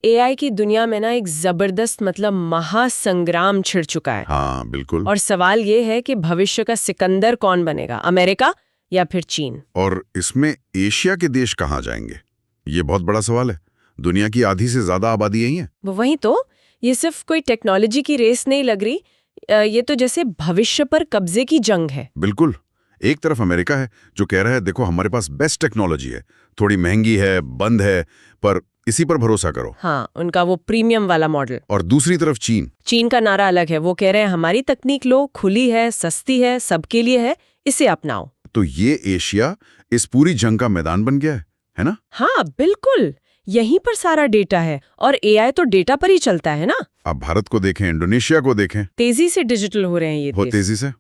AI की दुनिया में ना एक जबरदस्त महासंग्राम छिड़ चुका है। हाँ बिल्कुल। और सवाल ये है कि भविष्य का सिकंदर कौन बनेगा, अमेरिका या फिर चीन? और इसमें एशिया के देश कहाँ जाएंगे, ये बहुत बड़ा सवाल है। दुनिया की आधी से ज्यादा आबादी यही है। वहीं तो ये सिर्फ कोई टेक्नोलॉजी की रेस नहीं लग रही, ये तो जैसे भविष्य पर कब्जे की जंग है। बिल्कुल। एक तरफ अमेरिका है जो कह रहा है देखो हमारे पास बेस्ट टेक्नोलॉजी है, थोड़ी महंगी है, बंद है, पर इसी पर भरोसा करो। हाँ, उनका वो प्रीमियम वाला मॉडल। और दूसरी तरफ चीन। चीन का नारा अलग है, वो कह रहे हैं हमारी तकनीक लो, खुली है, सस्ती है, सबके लिए है, इसे अपनाओ। तो ये एशिया इस पूरी जंग का मैदान बन गया है ना? हाँ बिल्कुल, यहीं पर सारा डेटा है और एआई तो डेटा पर ही चलता है ना। आप भारत को देखें, इंडोनेशिया को देखें, तेजी से डिजिटल हो रहे हैं ये बहुत देश। तेजी से।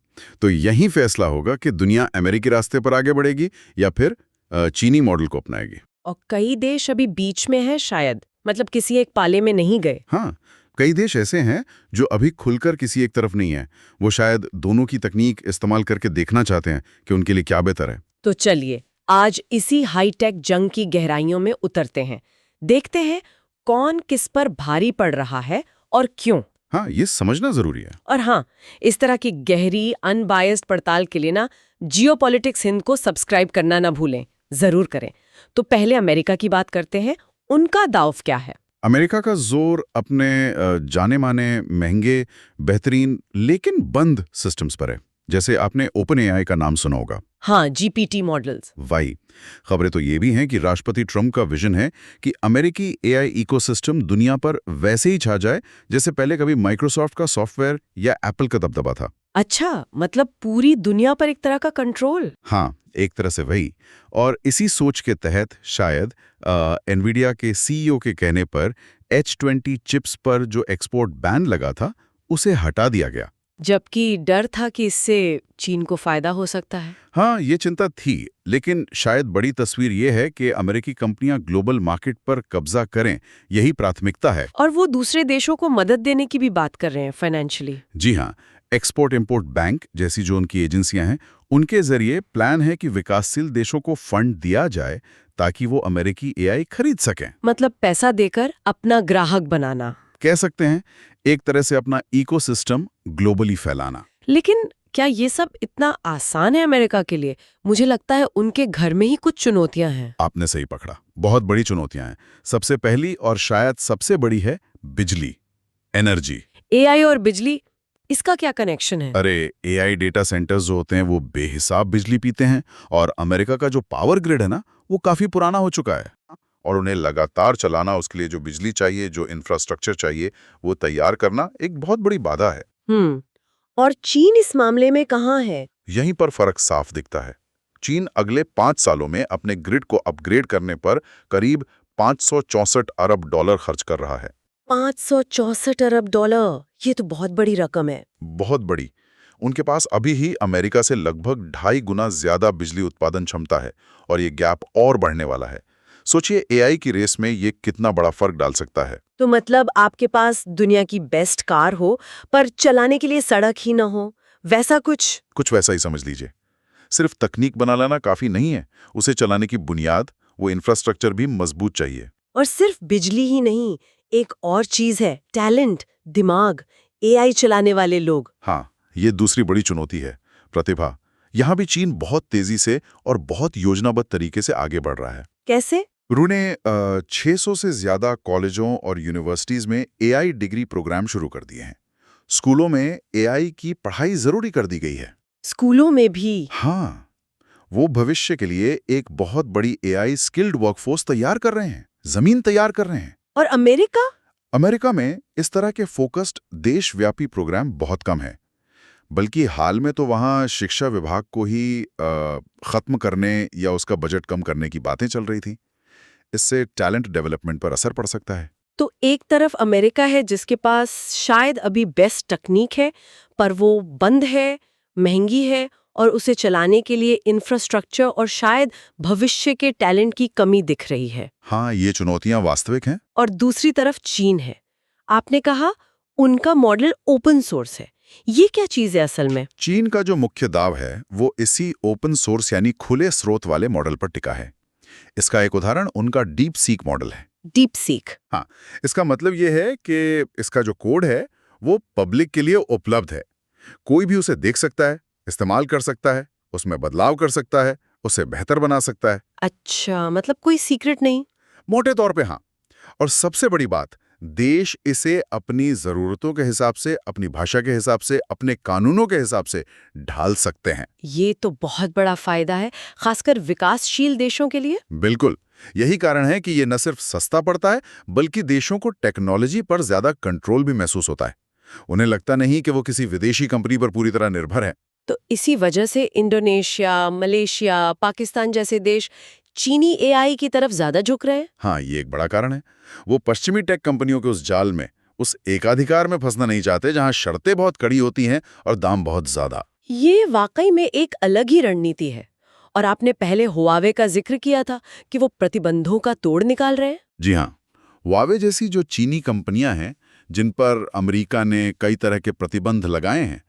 तो यही फैसला होगा कि दुनिया अमेरिकी रास्ते पर आगे बढ़ेगी या फिर चीनी मॉडल को अपनाएगी। और कई देश अभी बीच में है शायद, किसी एक पाले में नहीं गए। हाँ, कई देश ऐसे हैं जो अभी खुलकर किसी एक तरफ नहीं है। वो शायद दोनों की तकनीक इस्तेमाल करके देखना चाहते हैं कि उनके लिए क्या बेहतर है। तो चलिए आज इसी हाईटेक जंग की गहराइयों में उतरते हैं, देखते हैं कौन किस पर भारी पड़ रहा है और क्यों। हाँ, ये समझना जरूरी है। और हाँ, इस तरह की गहरी अनबायस्ड पड़ताल के लिए ना जियोपॉलिटिक्स हिंद को सब्सक्राइब करना ना भूलें, जरूर करें। तो पहले अमेरिका की बात करते हैं, उनका दाव क्या है? अमेरिका का जोर अपने जाने माने महंगे बेहतरीन लेकिन बंद सिस्टम्स पर है। जैसे आपने ओपन एआई का नाम सुना होगा। हाँ, जीपीटी मॉडल्स। वाई खबरें तो ये भी हैं कि राष्ट्रपति ट्रंप का विजन है कि अमेरिकी एआई इकोसिस्टम दुनिया पर वैसे ही छा जाए जैसे पहले कभी माइक्रोसॉफ्ट का सॉफ्टवेयर या एप्पल का दबदबा था। अच्छा, पूरी दुनिया पर एक तरह का कंट्रोल। हाँ, एक तरह से वही। और इसी सोच के तहत शायद एनवीडिया के सीईओ के कहने पर H20 चिप्स पर जो एक्सपोर्ट बैन लगा था उसे हटा दिया गया। जबकि डर था कि इससे चीन को फायदा हो सकता है। हाँ, ये चिंता थी, लेकिन शायद बड़ी तस्वीर ये है कि अमेरिकी कंपनियां ग्लोबल मार्केट पर कब्जा करें, यही प्राथमिकता है। और वो दूसरे देशों को मदद देने की भी बात कर रहे हैं फाइनेंशियली। जी हाँ, एक्सपोर्ट इंपोर्ट बैंक जैसी जो उनकी एजेंसियां हैं, उनके जरिए प्लान है कि विकासशील देशों को फंड दिया जाए ताकि वो अमेरिकी एआई खरीद सकें। पैसा देकर अपना ग्राहक बनाना, कह सकते हैं एक तरह से अपना इकोसिस्टम ग्लोबली फैलाना। लेकिन क्या ये सब इतना आसान है अमेरिका के लिए? मुझे लगता है उनके घर में ही कुछ चुनौतियां हैं। आपने सही पकड़ा, बहुत बड़ी चुनौतियां हैं। सबसे पहली और शायद सबसे बड़ी है बिजली, एनर्जी। एआई और बिजली, इसका क्या कनेक्शन है? अरे, एआई डेटा सेंटर्स जो होते हैं वो बेहिसाब बिजली पीते हैं और अमेरिका का जो पावर ग्रिड है ना, वो काफी पुराना हो चुका है और उन्हें लगातार चलाना, उसके लिए जो बिजली चाहिए, जो इंफ्रास्ट्रक्चर चाहिए, वो तैयार करना एक बहुत बड़ी बाधा है। और चीन इस मामले में कहाँ है? यहीं पर फर्क साफ दिखता है। चीन अगले 5 सालों में अपने ग्रिड को अपग्रेड करने पर करीब $564 अरब खर्च कर रहा है। $564 अरब, ये तो बहुत बड़ी रकम है। बहुत बड़ी। उनके पास अभी ही अमेरिका से लगभग 2.5 गुना ज्यादा बिजली उत्पादन क्षमता है और ये गैप और बढ़ने वाला है। सोचिए एआई की रेस में ये कितना बड़ा फर्क डाल सकता है। तो आपके पास दुनिया की बेस्ट कार हो पर चलाने के लिए सड़क ही ना हो, वैसा कुछ वैसा ही समझ लीजिए। सिर्फ तकनीक बना लेना काफी नहीं है, उसे चलाने की बुनियाद, वो इंफ्रास्ट्रक्चर भी मजबूत चाहिए। और सिर्फ बिजली ही नहीं, एक और चीज है, टैलेंट, दिमाग, एआई चलाने वाले लोग। हाँ, ये दूसरी बड़ी चुनौती है, प्रतिभा। यहाँ भी चीन बहुत तेजी से और बहुत योजनाबद्ध तरीके से आगे बढ़ रहा है। कैसे? उन्होंने 600 से ज्यादा कॉलेजों और यूनिवर्सिटीज में एआई डिग्री प्रोग्राम शुरू कर दिए हैं। स्कूलों में एआई की पढ़ाई जरूरी कर दी गई है। स्कूलों में भी? हाँ, वो भविष्य के लिए एक बहुत बड़ी एआई स्किल्ड वर्कफोर्स तैयार कर रहे हैं, जमीन तैयार कर रहे हैं। और अमेरिका? अमेरिका में इस तरह के फोकस्ड देशव्यापी प्रोग्राम बहुत कम है, बल्कि हाल में तो वहाँ शिक्षा विभाग को ही खत्म करने या उसका बजट कम करने की बातें चल रही थी। इससे टैलेंट डेवलपमेंट पर असर पड़ सकता है। तो एक तरफ अमेरिका है जिसके पास शायद अभी बेस्ट तकनीक है, पर वो बंद है, महंगी है और उसे चलाने के लिए इंफ्रास्ट्रक्चर और शायद भविष्य के टैलेंट की कमी दिख रही है। हाँ, ये चुनौतियां वास्तविक हैं। और दूसरी तरफ चीन है। आपने कहा उनका मॉडल ओपन सोर्स है, ये क्या चीज है असल में? चीन का जो मुख्य दाव है वो इसी ओपन सोर्स यानी खुले स्रोत वाले मॉडल पर टिका है। इसका एक उदाहरण उनका डीप सीक मॉडल है। Deep seek. हाँ, इसका मतलब ये है कि इसका जो कोड है वो पब्लिक के लिए उपलब्ध है। कोई भी उसे देख सकता है, इस्तेमाल कर सकता है, उसमें बदलाव कर सकता है, उसे बेहतर बना सकता है। अच्छा, मतलब कोई सीक्रेट नहीं। मोटे तौर पे हाँ। और सबसे बड़ी बात, देश इसे अपनी जरूरतों के हिसाब से, अपनी भाषा के हिसाब से, अपने कानूनों के हिसाब से ढाल सकते हैं। ये तो बहुत बड़ा फायदा है, खासकर विकासशील देशों के लिए। बिल्कुल। यही कारण है कि ये न सिर्फ सस्ता पड़ता है, बल्कि देशों को टेक्नोलॉजी पर ज्यादा कंट्रोल भी महसूस होता है। उन्हें लगता नहीं कि वो किसी विदेशी कंपनी पर पूरी तरह निर्भर है। तो इसी वजह से इंडोनेशिया, मलेशिया, पाकिस्तान जैसे देश चीनी एआई की तरफ ज्यादा झुक रहे हैं। हाँ, ये एक बड़ा कारण है। वो पश्चिमी टेक कंपनियों के उस जाल में, उस एकाधिकार में फंसना नहीं चाहते जहां शर्तें बहुत कड़ी होती हैं और दाम बहुत ज्यादा। ये वाकई में एक अलग ही रणनीति है। और आपने पहले हुआवे का जिक्र किया था कि वो प्रतिबंधों का तोड़ निकाल रहे हैं। जी हाँ, हुआवे जैसी जो चीनी कंपनियां हैं, जिन पर अमेरिका ने कई तरह के प्रतिबंध लगाए हैं,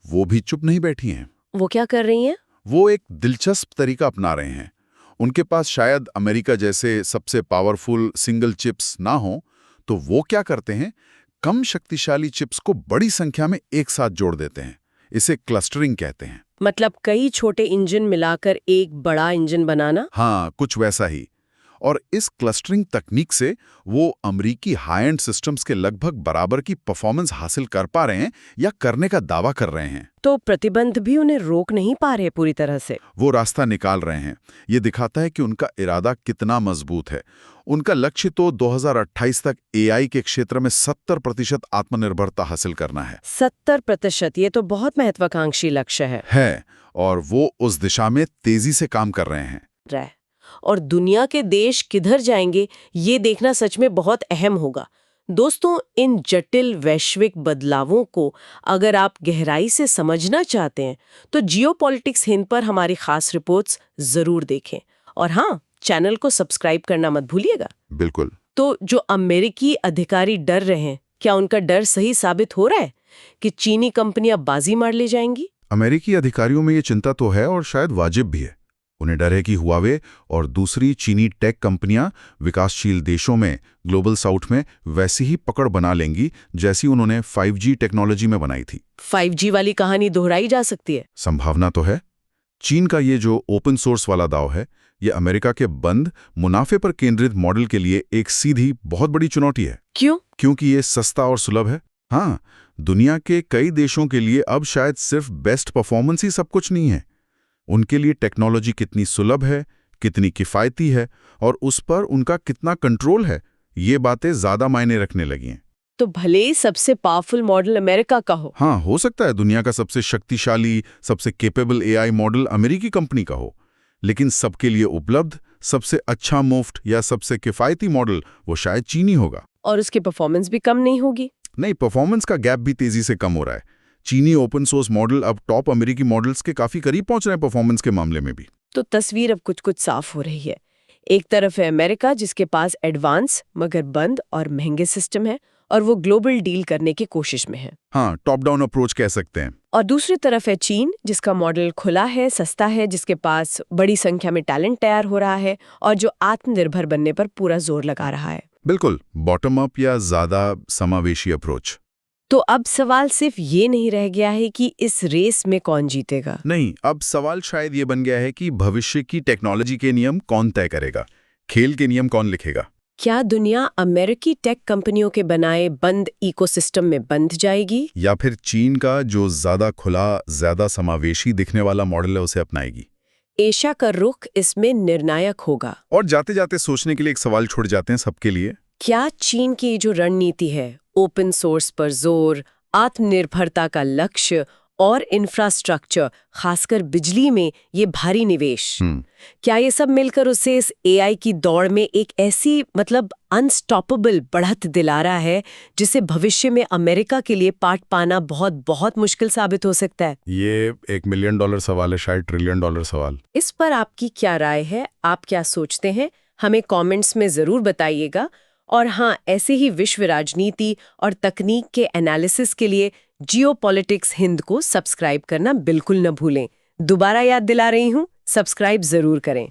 वो भी चुप नहीं बैठी हैं। वो क्या कर रही हैं? वो एक दिलचस्प तरीका अपना रहे हैं। उनके पास शायद अमेरिका जैसे सबसे पावरफुल सिंगल चिप्स ना हो, तो वो क्या करते हैं, कम शक्तिशाली चिप्स को बड़ी संख्या में एक साथ जोड़ देते हैं। इसे क्लस्टरिंग कहते हैं। मतलब कई छोटे इंजन मिलाकर एक बड़ा इंजन बनाना। हाँ, कुछ वैसा ही। और इस क्लस्टरिंग तकनीक से वो अमेरिकी हाई एंड सिस्टम्स के लगभग बराबर की परफॉर्मेंस हासिल कर पा रहे हैं या करने का दावा कर रहे हैं। तो प्रतिबंध भी उन्हें रोक नहीं पा रहे पूरी तरह से। वो रास्ता निकाल रहे हैं। ये दिखाता है कि उनका इरादा कितना मजबूत है। उनका लक्ष्य तो 2028 तक एआई के क्षेत्र में 70% आत्मनिर्भरता हासिल करना है। 70%, ये तो बहुत महत्वाकांक्षी लक्ष्य है। और वो उस दिशा में तेजी से काम कर रहे हैं। और दुनिया के देश किधर जाएंगे, ये देखना सच में बहुत अहम होगा। दोस्तों, इन जटिल वैश्विक बदलावों को अगर आप गहराई से समझना चाहते हैं तो जियोपॉलिटिक्स हिंद पर हमारी खास रिपोर्ट्स जरूर देखें। और हाँ, चैनल को सब्सक्राइब करना मत भूलिएगा। बिल्कुल। तो जो अमेरिकी अधिकारी डर रहे हैं, क्या उनका डर सही साबित हो रहा है कि चीनी कंपनियां बाजी मार ले जाएंगी? अमेरिकी अधिकारियों में ये चिंता तो है और शायद वाजिब भी है। उन्हें डर है कि हुआवे और दूसरी चीनी टेक कंपनियां विकासशील देशों में, ग्लोबल साउथ में वैसी ही पकड़ बना लेंगी जैसी उन्होंने 5G टेक्नोलॉजी में बनाई थी। 5G वाली कहानी दोहराई जा सकती है। संभावना तो है। चीन का ये जो ओपन सोर्स वाला दाव है, ये अमेरिका के बंद, मुनाफे पर केंद्रित मॉडल के लिए एक सीधी बहुत बड़ी चुनौती है। क्यों? क्योंकि ये सस्ता और सुलभ है। हाँ, दुनिया के कई देशों के लिए अब शायद सिर्फ बेस्ट परफॉर्मेंस ही सब कुछ नहीं है। उनके लिए टेक्नोलॉजी कितनी सुलभ है, कितनी किफ़ायती है और उस पर उनका कितना कंट्रोल है, ये बातें ज़्यादा मायने रखने लगी हैं। तो भले ही सबसे पावरफुल मॉडल अमेरिका का हो। हाँ, हो सकता है दुनिया का सबसे शक्तिशाली, सबसे केपेबल एआई मॉडल अमेरिकी कंपनी का हो, लेकिन सबके लिए उपलब्ध, सबसे अच्छा मुफ्त या सबसे किफ़ायती मॉडल वो शायद चीनी होगा। और उसकी परफॉर्मेंस भी कम नहीं होगी। नहीं, परफॉर्मेंस का गैप भी तेजी से कम हो रहा है। चीनी ओपन सोर्स मॉडल अब टॉप अमेरिकी मॉडल्स के काफी करीब पहुंच रहे हैं परफॉर्मेंस के मामले में भी। तो तस्वीर अब कुछ कुछ साफ हो रही है। एक तरफ है अमेरिका, जिसके पास एडवांस मगर बंद और महंगे सिस्टम है और वो ग्लोबल डील करने की कोशिश में है। हाँ, टॉप डाउन अप्रोच कह सकते हैं। और दूसरी तरफ है चीन, जिसका मॉडल खुला है, सस्ता है, जिसके पास बड़ी संख्या में टैलेंट तैयार हो रहा है और जो आत्मनिर्भर बनने पर पूरा जोर लगा रहा है। बिल्कुल, बॉटम अप या ज्यादा समावेशी अप्रोच। तो अब सवाल सिर्फ ये नहीं रह गया है कि इस रेस में कौन जीतेगा। नहीं, अब सवाल शायद ये बन गया है कि भविष्य की टेक्नोलॉजी के नियम कौन तय करेगा, खेल के नियम कौन लिखेगा। क्या दुनिया अमेरिकी टेक कंपनियों के बनाए बंद इकोसिस्टम में बंध जाएगी, या फिर चीन का जो ज्यादा खुला, ज्यादा समावेशी दिखने वाला मॉडल है उसे अपनाएगी। एशिया का रुख इसमें निर्णायक होगा। और जाते जाते सोचने के लिए एक सवाल छोड़ जाते हैं सबके लिए। क्या चीन की जो रणनीति है, ओपन सोर्स पर जोर, आत्मनिर्भरता का लक्ष्य और इंफ्रास्ट्रक्चर, खासकर बिजली में ये भारी निवेश, क्या ये सब मिलकर उसे इस एआई की दौड़ में एक ऐसी अनस्टॉपेबल बढ़त दिला रहा है जिसे भविष्य में अमेरिका के लिए पाट पाना बहुत बहुत मुश्किल साबित हो सकता है? ये $1 मिलियन सवाल है, शायद $1 ट्रिलियन सवाल। इस पर आपकी क्या राय है? आप क्या सोचते हैं? हमें कमेंट्स में जरूर बताइएगा। और हाँ, ऐसे ही विश्व राजनीति और तकनीक के एनालिसिस के लिए जियोपॉलिटिक्स हिंद को सब्सक्राइब करना बिल्कुल न भूलें। दोबारा याद दिला रही हूँ, सब्सक्राइब जरूर करें।